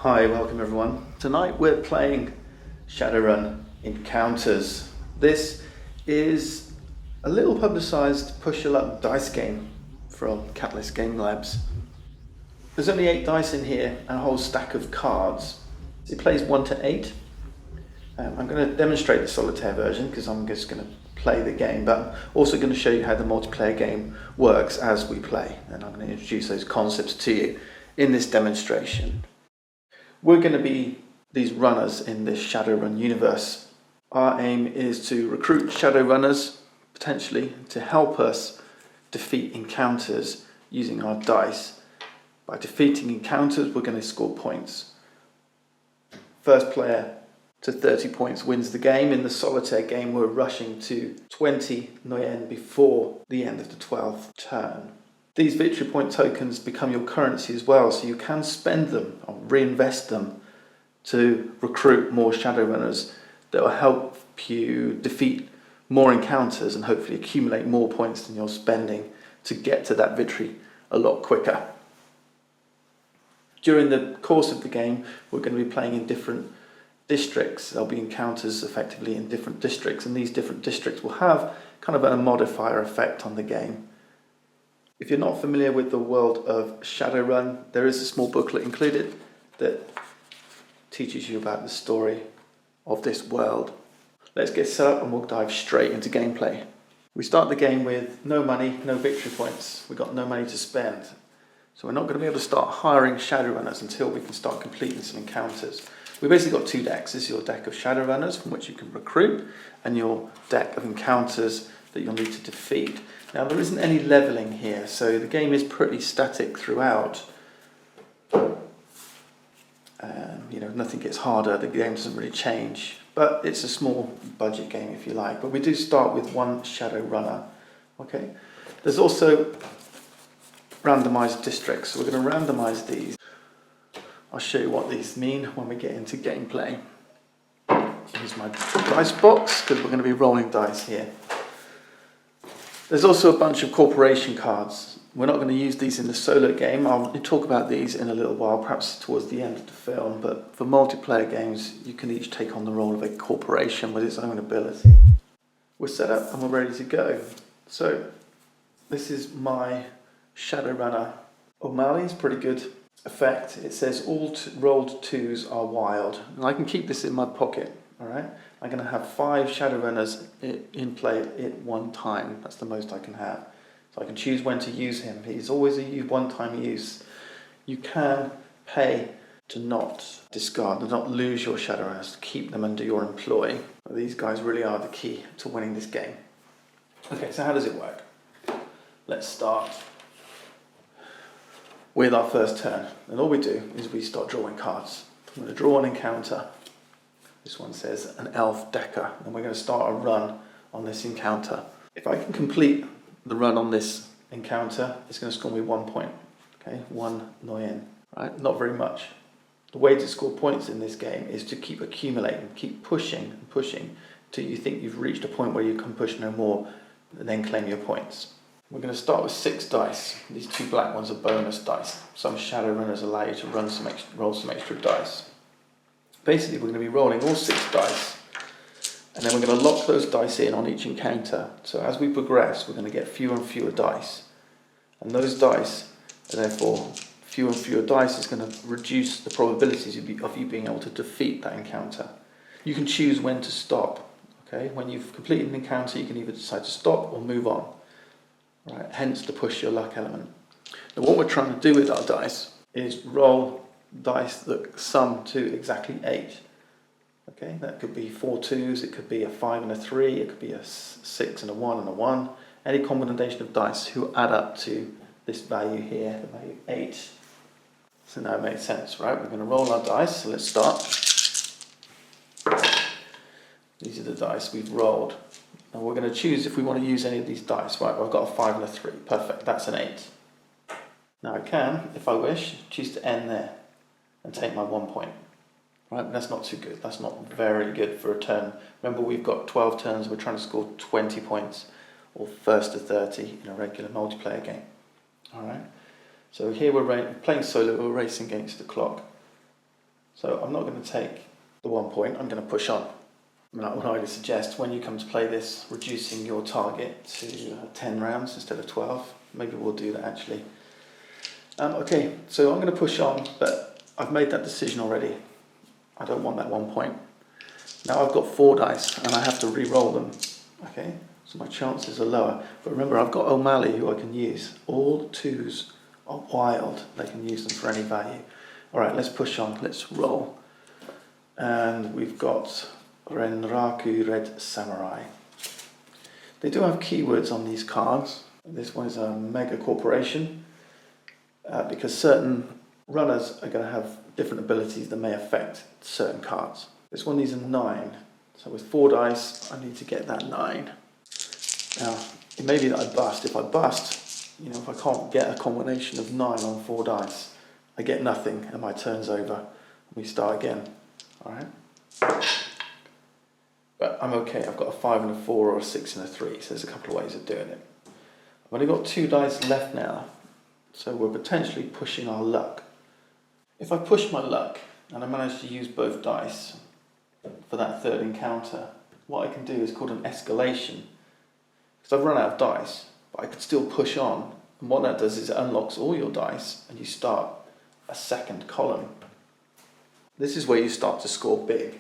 Hi, welcome everyone. Tonight we're playing Shadowrun Encounters. This is a little publicised push-your-luck dice game from Catalyst Game Labs. There's only 8 dice in here and a whole stack of cards. It plays 1 to 8. I'm going to demonstrate the solitaire version because I'm just going to play the game, but I'm also going to show you how the multiplayer game works as we play, and I'm going to introduce those concepts to you in this demonstration. We're going to be these runners in this Shadowrun universe. Our aim is to recruit Shadowrunners, potentially, to help us defeat encounters using our dice. By defeating encounters, we're going to score points. First player to 30 points wins the game. In the solitaire game, we're rushing to 20 Nguyen before the end of the 12th turn. These victory point tokens become your currency as well, so you can spend them or reinvest them to recruit more Shadowrunners that will help you defeat more encounters and hopefully accumulate more points than you're spending to get to that victory a lot quicker. During the course of the game, we're going to be playing in different districts. There'll be encounters effectively in different districts, and these different districts will have kind of a modifier effect on the game. If you're not familiar with the world of Shadowrun, there is a small booklet included that teaches you about the story of this world. Let's get set up and we'll dive straight into gameplay. We start the game with no money, no victory points. We've got no money to spend. So we're not going to be able to start hiring Shadowrunners until we can start completing some encounters. We've basically got 2 decks. This is your deck of Shadowrunners from which you can recruit, and your deck of encounters that you'll need to defeat. Now there isn't any leveling here, so the game is pretty static throughout. Nothing gets harder, the game doesn't really change, but it's a small budget game if you like. But we do start with 1 Shadowrunner. Okay. There's also randomised districts, so we're going to randomise these. I'll show you what these mean when we get into gameplay. Here's my dice box, because we're going to be rolling dice here. There's also a bunch of corporation cards. We're not going to use these in the solo game. I'll talk about these in a little while, perhaps towards the end of the film, but for multiplayer games, you can each take on the role of a corporation with its own ability. We're set up and we're ready to go. So, this is my Shadowrunner. O'Malley's pretty good effect. It says all rolled 2s are wild, and I can keep this in my pocket. All right, I'm going to have 5 Shadowrunners in play at one time. That's the most I can have. So I can choose when to use him. He's always a one-time use. You can pay to not discard, to not lose your Shadowrunners, to keep them under your employ. But these guys really are the key to winning this game. Okay, so how does it work? Let's start with our first turn. And all we do is we start drawing cards. I'm going to draw an encounter. This one says an elf decker, and we're going to start a run on this encounter. If I can complete the run on this encounter, it's going to score me 1 point. Okay, 1 Nguyen. Right, not very much. The way to score points in this game is to keep accumulating, keep pushing and pushing till you think you've reached a point where you can push no more, and then claim your points. We're going to start with 6 dice. These 2 black ones are bonus dice. Some Shadowrunners allow you to roll some extra dice. Basically, we're going to be rolling all 6 dice, and then we're going to lock those dice in on each encounter. So as we progress, we're going to get fewer and fewer dice. And those dice, are therefore, fewer and fewer dice is going to reduce the probabilities of you being able to defeat that encounter. You can choose when to stop. Okay, when you've completed an encounter, you can either decide to stop or move on. Right, hence the push your luck element. Now what we're trying to do with our dice is roll dice that sum to exactly 8. Okay, that could be 4 2s, it could be a 5 and a 3, it could be a 6 and a 1 and a 1. Any combination of dice who add up to this value here, the value 8. So now it makes sense, right? We're going to roll our dice, so let's start. These are the dice we've rolled. And we're going to choose if we want to use any of these dice. Right, I've got a 5 and a 3. Perfect, that's an 8. Now I can, if I wish, choose to end there and take my 1 point. Right, but that's not too good. That's not very good for a turn. Remember, we've got 12 turns. We're trying to score 20 points, or first to 30 in a regular multiplayer game. All right. So here we're playing solo. We're racing against the clock. So I'm not going to take the 1 point, I'm going to push on. I would highly suggest when you come to play this, reducing your target to 10 rounds instead of 12. Maybe we'll do that actually. Okay, so I'm going to push on, but I've made that decision already. I don't want that 1 point. Now I've got 4 dice and I have to re-roll them. Okay, so my chances are lower. But remember, I've got O'Malley who I can use. All 2s are wild. They can use them for any value. All right, let's push on. Let's roll. And we've got Renraku Red Samurai. They do have keywords on these cards. This one is a mega corporation because certain runners are going to have different abilities that may affect certain cards. This one needs a 9. So with 4 dice, I need to get that 9. Now, it may be that I bust. If I bust, if I can't get a combination of 9 on 4 dice, I get nothing and my turn's over. We start again. Alright? But I'm okay. I've got a 5 and a 4 or a 6 and a 3. So there's a couple of ways of doing it. I've only got 2 dice left now. So we're potentially pushing our luck. If I push my luck and I manage to use both dice for that third encounter, what I can do is called an escalation. Because I've run out of dice, but I could still push on. And what that does is it unlocks all your dice and you start a second column. This is where you start to score big.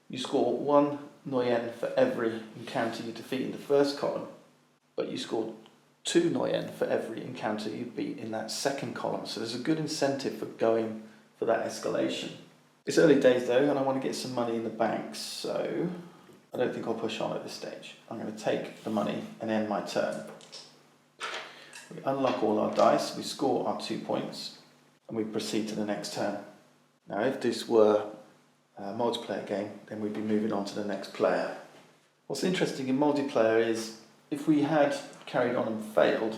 You score 1 Nguyen for every encounter you defeat in the first column, but you score 2 Nguyen for every encounter you beat in that second column. So there's a good incentive for going for that escalation. It's early days though, and I want to get some money in the bank, so I don't think I'll push on at this stage. I'm going to take the money and end my turn. We unlock all our dice, we score our 2 points, and we proceed to the next turn. Now if this were a multiplayer game, then we'd be moving on to the next player. What's interesting in multiplayer is if we had carried on and failed,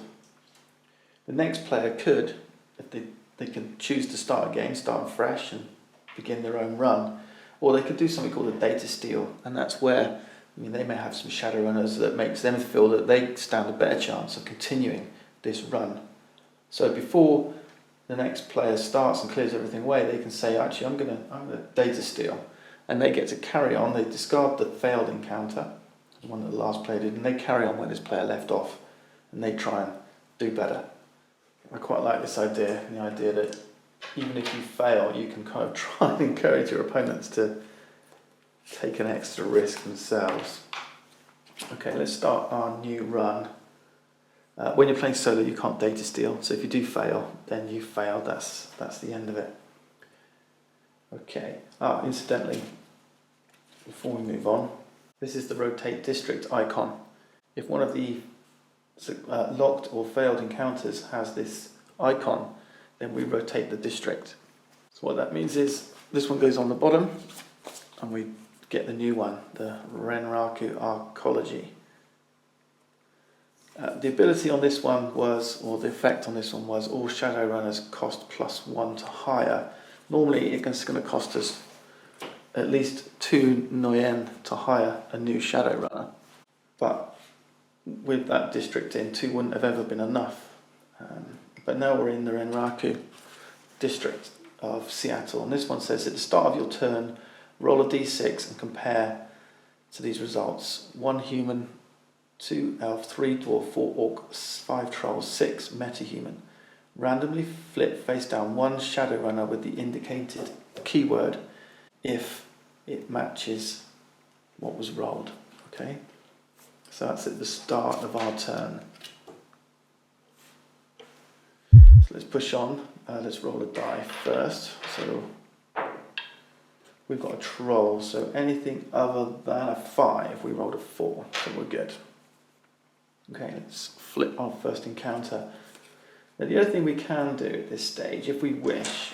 the next player could, if they can choose to start again, start fresh and begin their own run, or they could do something called a BetaSteal, and that's where they may have some Shadowrunners that makes them feel that they stand a better chance of continuing this run. So before the next player starts and clears everything away, they can say, actually, I'm gonna BetaSteal, and they get to carry on. They discard the failed encounter, the one that the last player did, and they carry on where this player left off, and they try and do better. I quite like this idea, the idea that even if you fail, you can kind of try and encourage your opponents to take an extra risk themselves. Okay, let's start our new run. When you're playing solo, you can't BetaSteal, so if you do fail, then you failed. That's the end of it. Okay. Incidentally, before we move on, this is the rotate district icon. If one of the locked or failed encounters has this icon, then we rotate the district. So what that means is this one goes on the bottom and we get the new one, the Renraku Arcology. The ability on this one was, or the effect on this one was, all Shadowrunners cost +1 to hire. Normally it's going to cost us at least 2 Nguyen to hire a new Shadowrunner. But with that district in, 2 wouldn't have ever been enough. But now we're in the Renraku district of Seattle, and this one says at the start of your turn, roll a d6 and compare to these results. 1 human, 2 elf, 3 dwarf, 4 orc, 5 troll, 6 metahuman. Randomly flip face down 1 Shadowrunner with the indicated keyword if it matches what was rolled. Okay, so that's at the start of our turn. So let's push on. Let's roll a die first. So we've got a troll, so anything other than a 5, we rolled a 4, so we're good. Okay, let's flip our first encounter. Now the other thing we can do at this stage, if we wish,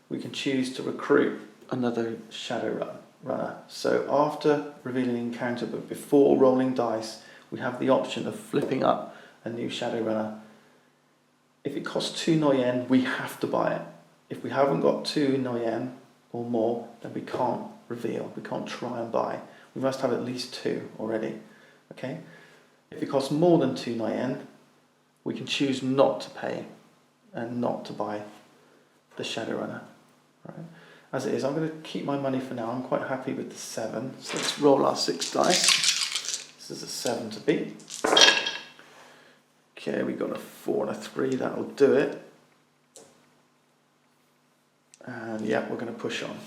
we can choose to recruit another Shadowrunner. So after revealing the encounter but before rolling dice, we have the option of flipping up a new Shadowrunner. If it costs 2 Nguyen, we have to buy it. If we haven't got 2 Nguyen or more, then we can't reveal, we can't try and buy. We must have at least 2 already. Okay? If it costs more than 2 Nguyen, we can choose not to pay and not to buy the Shadowrunner. Right? as it is. I'm going to keep my money for now. I'm quite happy with the 7. So let's roll our 6 dice. This is a 7 to beat. Okay, we got a 4 and a 3. That'll do it. And yeah, we're going to push on.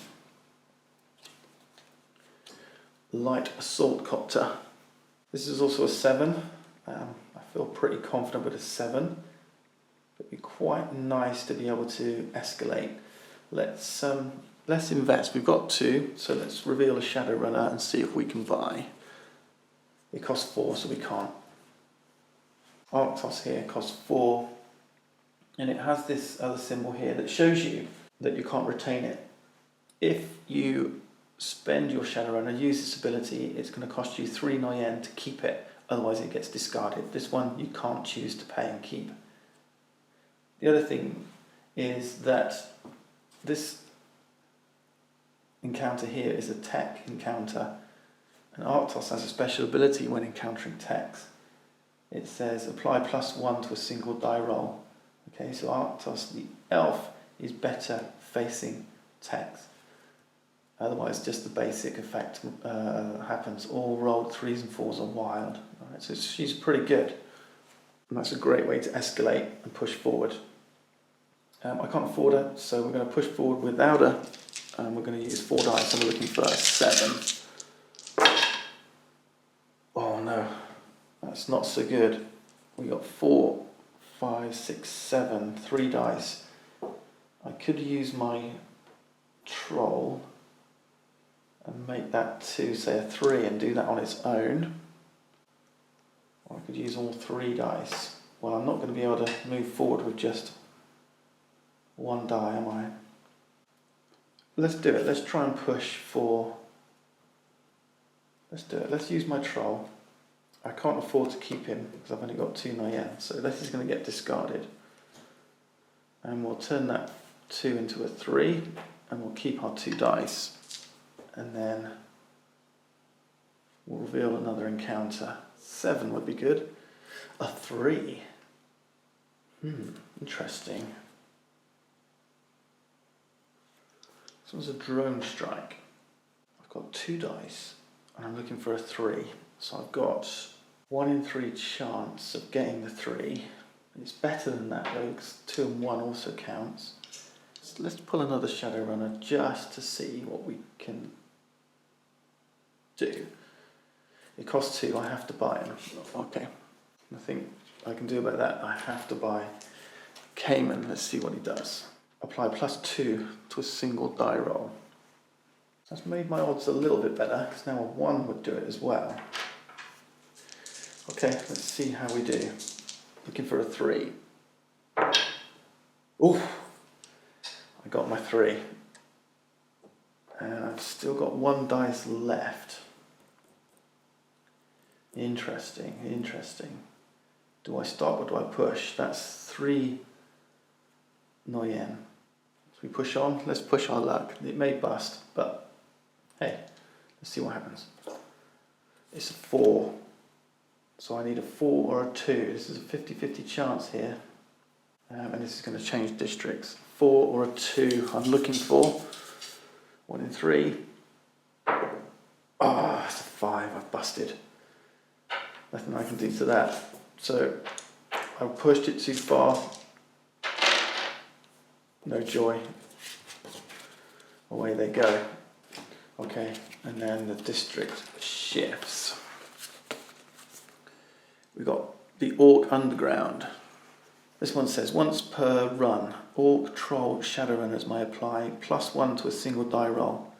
Light assault copter. This is also a 7. I feel pretty confident with a 7. It'd be quite nice to be able to escalate. Let's invest. We've got 2, so let's reveal a Shadowrunner and see if we can buy. It costs 4, so we can't. Arctos here costs 4, and it has this other symbol here that shows you that you can't retain it. If you spend your Shadowrunner, use this ability, it's going to cost you 3 yen to keep it, otherwise it gets discarded. This one you can't choose to pay and keep. The other thing is that this encounter here is a tech encounter, and Arctos has a special ability when encountering techs. It says apply +1 to a single die roll. Okay, so Arctos, the elf, is better facing techs. Otherwise, just the basic effect happens. All rolled 3s and 4s are wild. Right, so she's pretty good. And that's a great way to escalate and push forward. I can't afford her, so we're going to push forward without her. And we're going to use 4 dice, and we're looking for a 7. Oh no, that's not so good. We got 4, 5, 6, 7, 3 dice. I could use my troll and make that to, say, a 3 and do that on its own. Or I could use all 3 dice. Well, I'm not going to be able to move forward with just 1 die, am I? Let's do it. Let's try and push for... Let's do it. Let's use my troll. I can't afford to keep him because I've only got 2 yen, so this is going to get discarded. And we'll turn that 2 into a 3, and we'll keep our 2 dice. And then we'll reveal another encounter. 7 would be good. A 3. Interesting. This one's a drone strike. I've got 2 dice, and I'm looking for a 3. So I've got 1 in 3 chance of getting the 3. It's better than that though, because 2 and 1 also counts. So let's pull another Shadowrunner just to see what we can do. It costs 2, I have to buy him. Okay, nothing I can do about that. I have to buy Cayman. Let's see what he does. Apply +2 to a single die roll. That's made my odds a little bit better, because now a 1 would do it as well. Okay, let's see how we do. Looking for a 3. Oof! I got my 3. And I've still got 1 dice left. Interesting, interesting. Do I stop or do I push? That's 3 yen. So we push on. Let's push our luck. It may bust, but hey, let's see what happens. It's a 4. So I need a 4 or a 2. This is a 50-50 chance here. And this is going to change districts. 4 or a 2 I'm looking for. 1 in 3. Ah, it's a 5. I've busted. Nothing I can do to that. So I pushed it too far. No joy. Away they go. Okay, and then the district shifts. We've got the Orc Underground. This one says, once per run, Orc, Troll, Shadowrunners may apply +1 to a single die roll.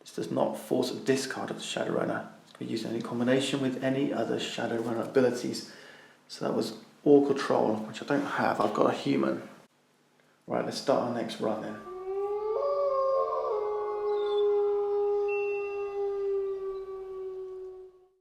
This does not force a discard of the Shadowrunner. It can be used in any combination with any other Shadowrunner abilities. So that was Orc or Troll, which I don't have. I've got a human. Right, let's start our next run then.